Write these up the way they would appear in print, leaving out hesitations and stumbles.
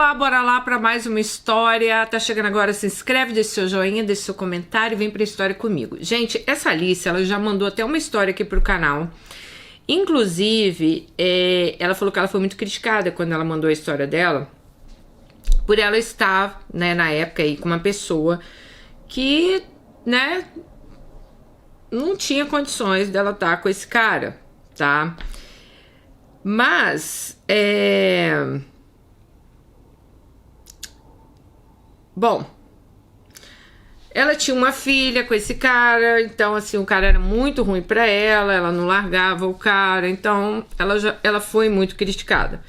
Bora lá para mais uma história. Tá chegando agora, se inscreve, deixa seu joinha, deixa seu comentário e vem pra história comigo. Gente, essa Alice, ela já mandou até uma história aqui pro canal. Inclusive, ela falou que ela foi muito criticada quando ela mandou a história dela, por ela estar, né, na época aí com uma pessoa que, né, não tinha condições dela estar com esse cara, tá? Mas, bom, ela tinha uma filha com esse cara, então assim, o cara era muito ruim pra ela não largava o cara, então ela foi muito criticada.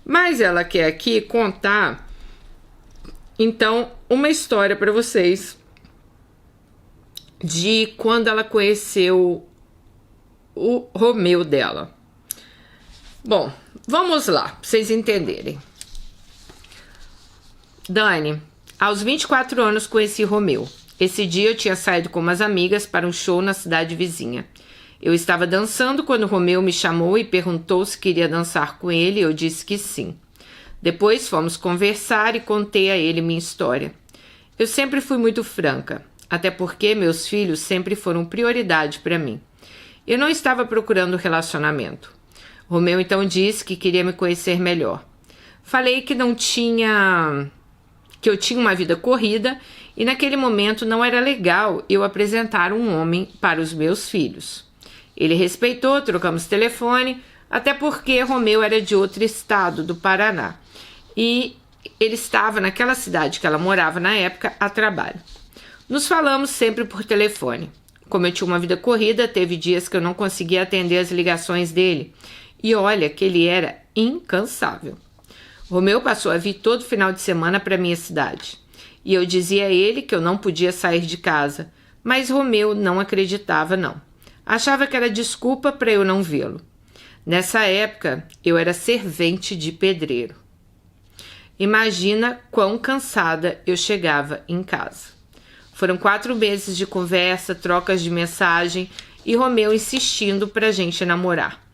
Mas ela quer aqui contar, então, uma história pra vocês de quando ela conheceu o Romeu dela. Bom, vamos lá, pra vocês entenderem. Dani, aos 24 anos conheci Romeu. Esse dia eu tinha saído com umas amigas para um show na cidade vizinha. Eu estava dançando quando Romeu me chamou e perguntou se queria dançar com ele. Eu disse que sim. Depois fomos conversar e contei a ele minha história. Eu sempre fui muito franca, até porque meus filhos sempre foram prioridade para mim. Eu não estava procurando relacionamento. Romeu então disse que queria me conhecer melhor. Falei que eu tinha uma vida corrida e naquele momento não era legal eu apresentar um homem para os meus filhos. Ele respeitou, trocamos telefone, até porque Romeu era de outro estado, do Paraná, e ele estava naquela cidade que ela morava na época a trabalho. Nos falamos sempre por telefone. Como eu tinha uma vida corrida, teve dias que eu não conseguia atender as ligações dele, e olha que ele era incansável. Romeu passou a vir todo final de semana para minha cidade. E eu dizia a ele que eu não podia sair de casa. Mas Romeu não acreditava, não. Achava que era desculpa para eu não vê-lo. Nessa época, eu era servente de pedreiro. Imagina quão cansada eu chegava em casa. Foram 4 meses de conversa, trocas de mensagem e Romeu insistindo para a gente namorar.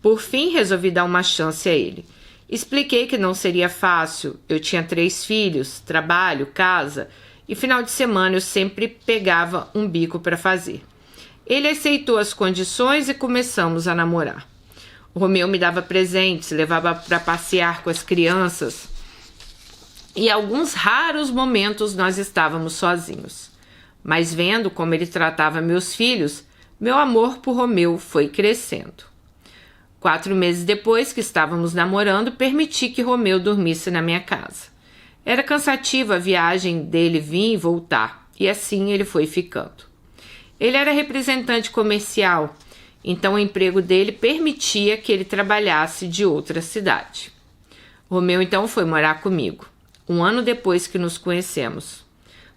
Por fim, resolvi dar uma chance a ele. Expliquei que não seria fácil, eu tinha 3 filhos, trabalho, casa, e final de semana eu sempre pegava um bico para fazer. Ele aceitou as condições e começamos a namorar. O Romeu me dava presentes, levava para passear com as crianças, e alguns raros momentos nós estávamos sozinhos. Mas vendo como ele tratava meus filhos, meu amor por Romeu foi crescendo. 4 meses depois que estávamos namorando, permiti que Romeu dormisse na minha casa. Era cansativa a viagem dele vir e voltar, e assim ele foi ficando. Ele era representante comercial, então o emprego dele permitia que ele trabalhasse de outra cidade. Romeu então foi morar comigo, 1 ano depois que nos conhecemos.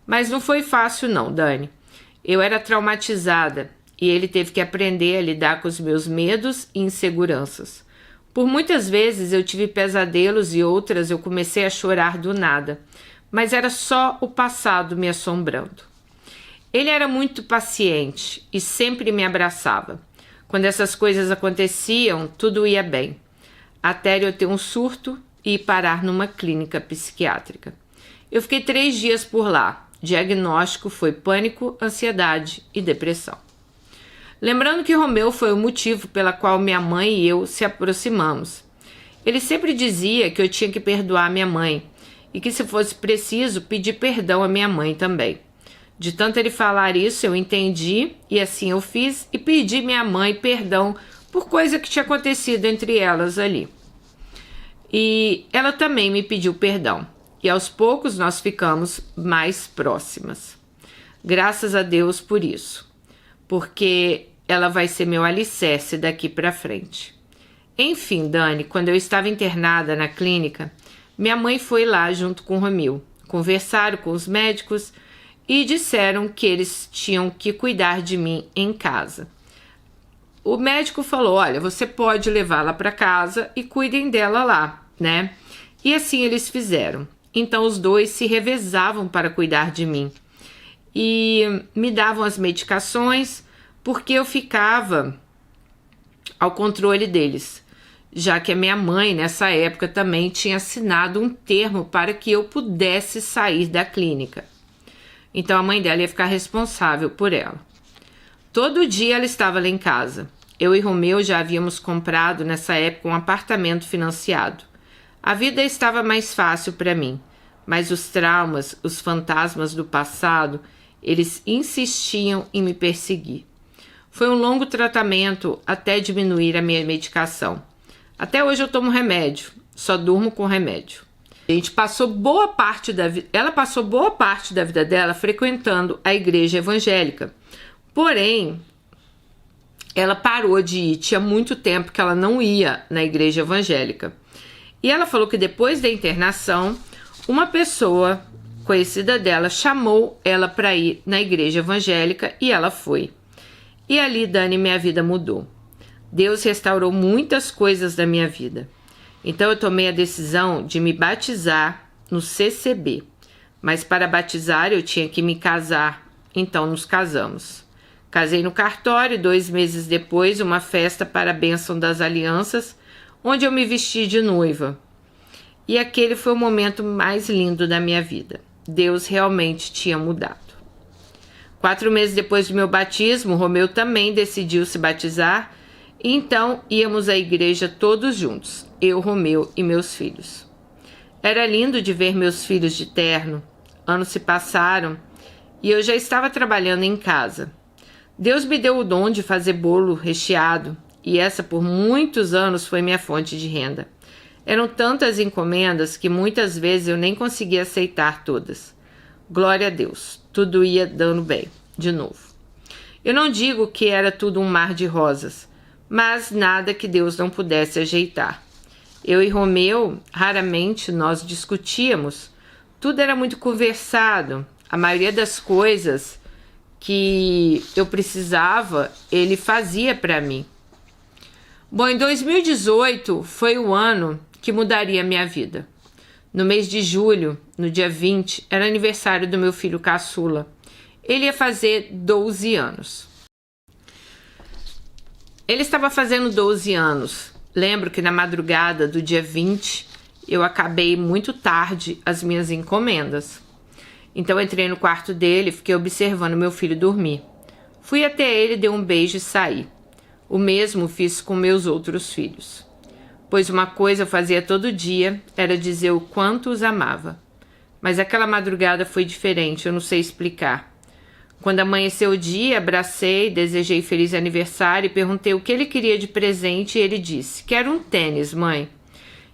Mas não foi fácil não, Dani. Eu era traumatizada, e ele teve que aprender a lidar com os meus medos e inseguranças. Por muitas vezes eu tive pesadelos e outras eu comecei a chorar do nada, mas era só o passado me assombrando. Ele era muito paciente e sempre me abraçava. Quando essas coisas aconteciam, tudo ia bem, até eu ter um surto e parar numa clínica psiquiátrica. Eu fiquei 3 dias por lá. Diagnóstico foi pânico, ansiedade e depressão. Lembrando que Romeu foi o motivo pela qual minha mãe e eu se aproximamos. Ele sempre dizia que eu tinha que perdoar minha mãe e que, se fosse preciso, pedir perdão à minha mãe também. De tanto ele falar isso, eu entendi e assim eu fiz e pedi minha mãe perdão por coisa que tinha acontecido entre elas ali. E ela também me pediu perdão e aos poucos nós ficamos mais próximas. Graças a Deus por isso, porque ela vai ser meu alicerce daqui para frente. Enfim, Dani, quando eu estava internada na clínica, minha mãe foi lá junto com o Romeu. Conversaram com os médicos e disseram que eles tinham que cuidar de mim em casa. O médico falou, olha, você pode levá-la para casa e cuidem dela lá, né? E assim eles fizeram. Então os dois se revezavam para cuidar de mim. E me davam as medicações, porque eu ficava ao controle deles. já que a minha mãe, nessa época, também tinha assinado um termo para que eu pudesse sair da clínica. Então a mãe dela ia ficar responsável por ela. Todo dia ela estava lá em casa. Eu e Romeu já havíamos comprado nessa época um apartamento financiado. A vida estava mais fácil para mim, mas os traumas, os fantasmas do passado, eles insistiam em me perseguir. Foi um longo tratamento até diminuir a minha medicação. Até hoje eu tomo remédio, só durmo com remédio. Ela passou boa parte da vida dela frequentando a igreja evangélica. Porém, ela parou de ir, tinha muito tempo que ela não ia na igreja evangélica. E ela falou que depois da internação, uma pessoa conhecida dela chamou ela para ir na igreja evangélica e ela foi. E ali, Dani, minha vida mudou. Deus restaurou muitas coisas da minha vida. Então eu tomei a decisão de me batizar no CCB. Mas para batizar eu tinha que me casar, então nos casamos. Casei no cartório e 2 meses depois uma festa para a bênção das alianças, onde eu me vesti de noiva. E aquele foi o momento mais lindo da minha vida. Deus realmente tinha mudado. 4 meses depois do meu batismo, Romeu também decidiu se batizar, e então íamos à igreja todos juntos, eu, Romeu e meus filhos. Era lindo de ver meus filhos de terno. Anos se passaram e eu já estava trabalhando em casa. Deus me deu o dom de fazer bolo recheado, e essa por muitos anos foi minha fonte de renda. Eram tantas encomendas que muitas vezes eu nem conseguia aceitar todas. Glória a Deus, tudo ia dando bem, de novo. Eu não digo que era tudo um mar de rosas, mas nada que Deus não pudesse ajeitar. Eu e Romeu, raramente nós discutíamos. Tudo era muito conversado. A maioria das coisas que eu precisava, ele fazia para mim. Bom, em 2018 foi o ano que mudaria a minha vida. No mês de julho, no dia 20, era aniversário do meu filho caçula. Ele ia fazer 12 anos. Ele estava fazendo 12 anos. Lembro que na madrugada do dia 20, eu acabei muito tarde as minhas encomendas. Então entrei no quarto dele e fiquei observando meu filho dormir. Fui até ele, dei um beijo e saí. O mesmo fiz com meus outros filhos. Pois uma coisa eu fazia todo dia, era dizer o quanto os amava. Mas aquela madrugada foi diferente, eu não sei explicar. Quando amanheceu o dia, abracei, desejei feliz aniversário e perguntei o que ele queria de presente e ele disse: "Quero um tênis, mãe."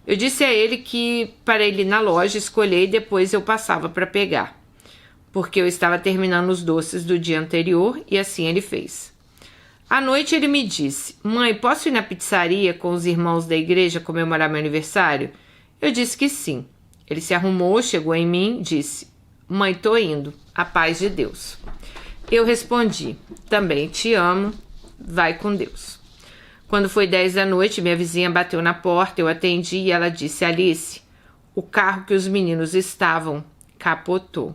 Eu disse a ele que para ele ir na loja escolher e depois eu passava para pegar, porque eu estava terminando os doces do dia anterior e assim ele fez. À noite ele me disse: "Mãe, posso ir na pizzaria com os irmãos da igreja comemorar meu aniversário?" Eu disse que sim. Ele se arrumou, chegou em mim, disse: "Mãe, tô indo. A paz de Deus." Eu respondi: "Também te amo. Vai com Deus." Quando foi 10 da noite, minha vizinha bateu na porta, eu atendi e ela disse: "Alice, o carro que os meninos estavam capotou."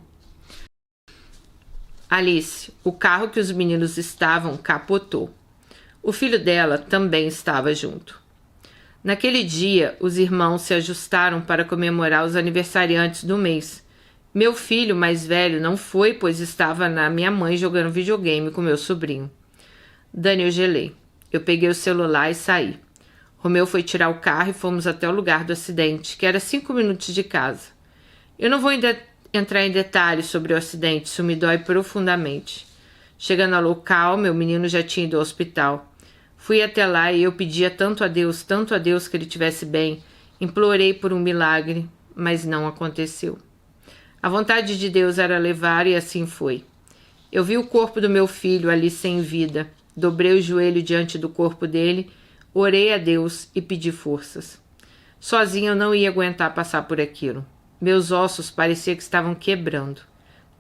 Alice, o carro que os meninos estavam capotou. O filho dela também estava junto. Naquele dia, os irmãos se ajustaram para comemorar os aniversariantes do mês. Meu filho mais velho não foi, pois estava na minha mãe jogando videogame com meu sobrinho. Dani, eu gelei. Eu peguei o celular e saí. Romeu foi tirar o carro e fomos até o lugar do acidente, que era 5 minutos de casa. Eu não vou entrar em detalhes sobre o acidente, isso me dói profundamente. Chegando ao local, meu menino já tinha ido ao hospital. Fui até lá e eu pedia tanto a Deus que ele estivesse bem. Implorei por um milagre, mas não aconteceu. A vontade de Deus era levar e assim foi. Eu vi o corpo do meu filho ali sem vida. Dobrei o joelho diante do corpo dele, orei a Deus e pedi forças. Sozinho eu não ia aguentar passar por aquilo. Meus ossos parecia que estavam quebrando.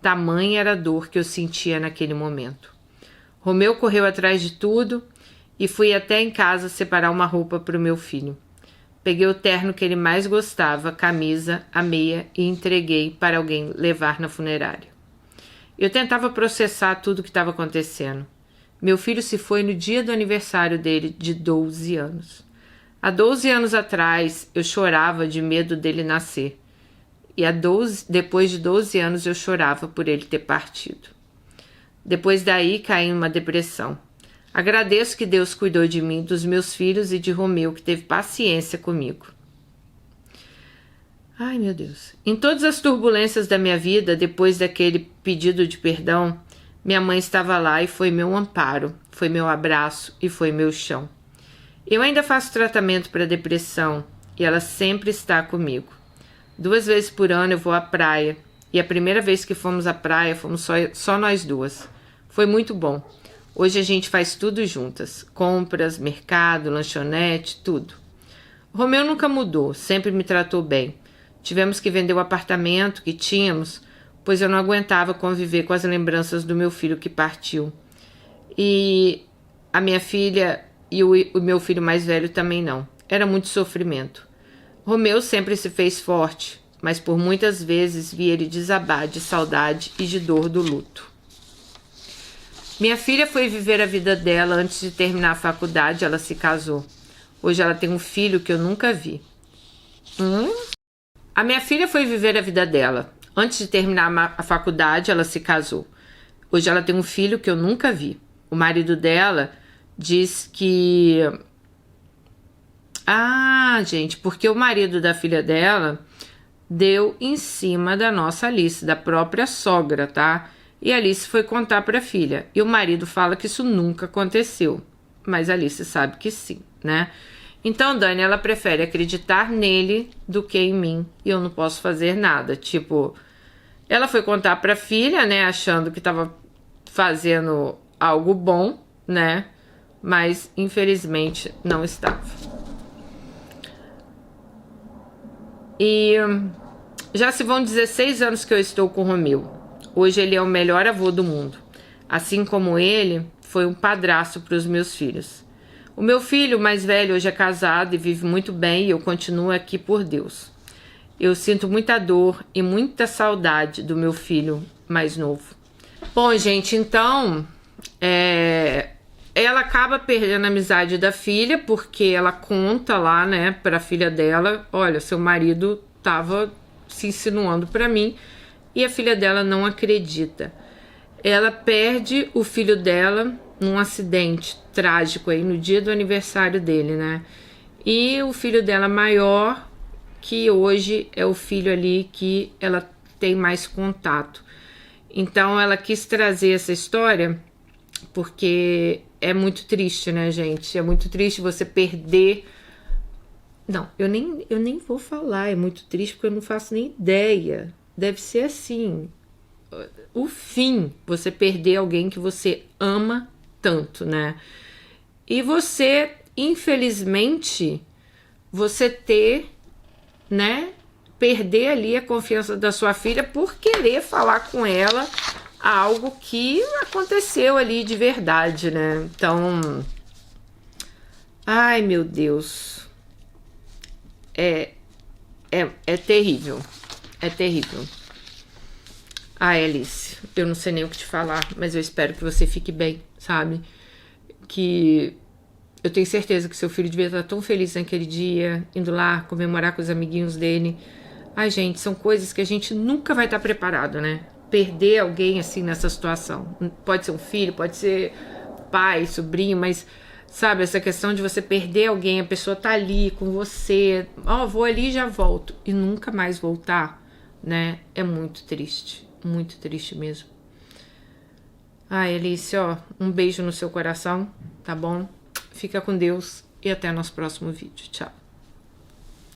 Tamanha era a dor que eu sentia naquele momento. Romeu correu atrás de tudo e fui até em casa separar uma roupa para o meu filho. Peguei o terno que ele mais gostava, a camisa, a meia e entreguei para alguém levar na funerária. Eu tentava processar tudo o que estava acontecendo. Meu filho se foi no dia do aniversário dele, de 12 anos. Há 12 anos atrás, eu chorava de medo dele nascer. E depois de 12 anos, eu chorava por ele ter partido. Depois daí, caí em uma depressão. Agradeço que Deus cuidou de mim, dos meus filhos e de Romeu, que teve paciência comigo. Ai, meu Deus. Em todas as turbulências da minha vida, depois daquele pedido de perdão, minha mãe estava lá e foi meu amparo, foi meu abraço e foi meu chão. Eu ainda faço tratamento para depressão e ela sempre está comigo. 2 vezes por ano eu vou à praia e a primeira vez que fomos à praia fomos só nós duas. Foi muito bom. Hoje a gente faz tudo juntas, compras, mercado, lanchonete, tudo. O Romeu nunca mudou, sempre me tratou bem. Tivemos que vender o apartamento que tínhamos, pois eu não aguentava conviver com as lembranças do meu filho que partiu. E a minha filha e o meu filho mais velho também não. Era muito sofrimento. Romeu sempre se fez forte, mas por muitas vezes vi ele desabar de saudade e de dor do luto. Minha filha foi viver a vida dela antes de terminar a faculdade, ela se casou. Hoje ela tem um filho que eu nunca vi. A minha filha foi viver a vida dela. Antes de terminar a faculdade, ela se casou. Hoje ela tem um filho que eu nunca vi. O marido dela diz que... gente, porque o marido da filha dela deu em cima da nossa Alice, da própria sogra, tá? E a Alice foi contar para a filha. E o marido fala que isso nunca aconteceu. Mas a Alice sabe que sim, né? Então, Dani, ela prefere acreditar nele do que em mim. E eu não posso fazer nada. Tipo, ela foi contar pra filha, né? Achando que tava fazendo algo bom, né? Mas, infelizmente, não estava. E já se vão 16 anos que eu estou com o Romeu. Hoje ele é o melhor avô do mundo. Assim como ele, foi um padrasto para os meus filhos. O meu filho mais velho hoje é casado e vive muito bem e eu continuo aqui por Deus. Eu sinto muita dor e muita saudade do meu filho mais novo. Bom, gente, então ela acaba perdendo a amizade da filha porque ela conta lá, né, para a filha dela, olha, seu marido tava se insinuando para mim, e a filha dela não acredita. Ela perde o filho dela num acidente trágico aí no dia do aniversário dele, né? E o filho dela maior, que hoje é o filho ali que ela tem mais contato. Então ela quis trazer essa história porque é muito triste, né, gente? É muito triste você perder... Não, eu nem vou falar, é muito triste porque eu não faço nem ideia. Deve ser assim, o fim, você perder alguém que você ama tanto, né? E você, infelizmente, você ter, né, perder ali a confiança da sua filha por querer falar com ela algo que aconteceu ali de verdade, né? Então, ai, meu Deus, é terrível, é terrível. Ai, Alice, eu não sei nem o que te falar, mas eu espero que você fique bem, sabe? Que eu tenho certeza que seu filho devia estar tão feliz naquele dia, indo lá comemorar com os amiguinhos dele. Ai, gente, são coisas que a gente nunca vai estar preparado, né? Perder alguém assim nessa situação. Pode ser um filho, pode ser pai, sobrinho, mas sabe, essa questão de você perder alguém, a pessoa tá ali com você, vou ali e já volto, e nunca mais voltar, né? É muito triste mesmo. Ai, Alice, um beijo no seu coração, tá bom? Fica com Deus e até nosso próximo vídeo. Tchau.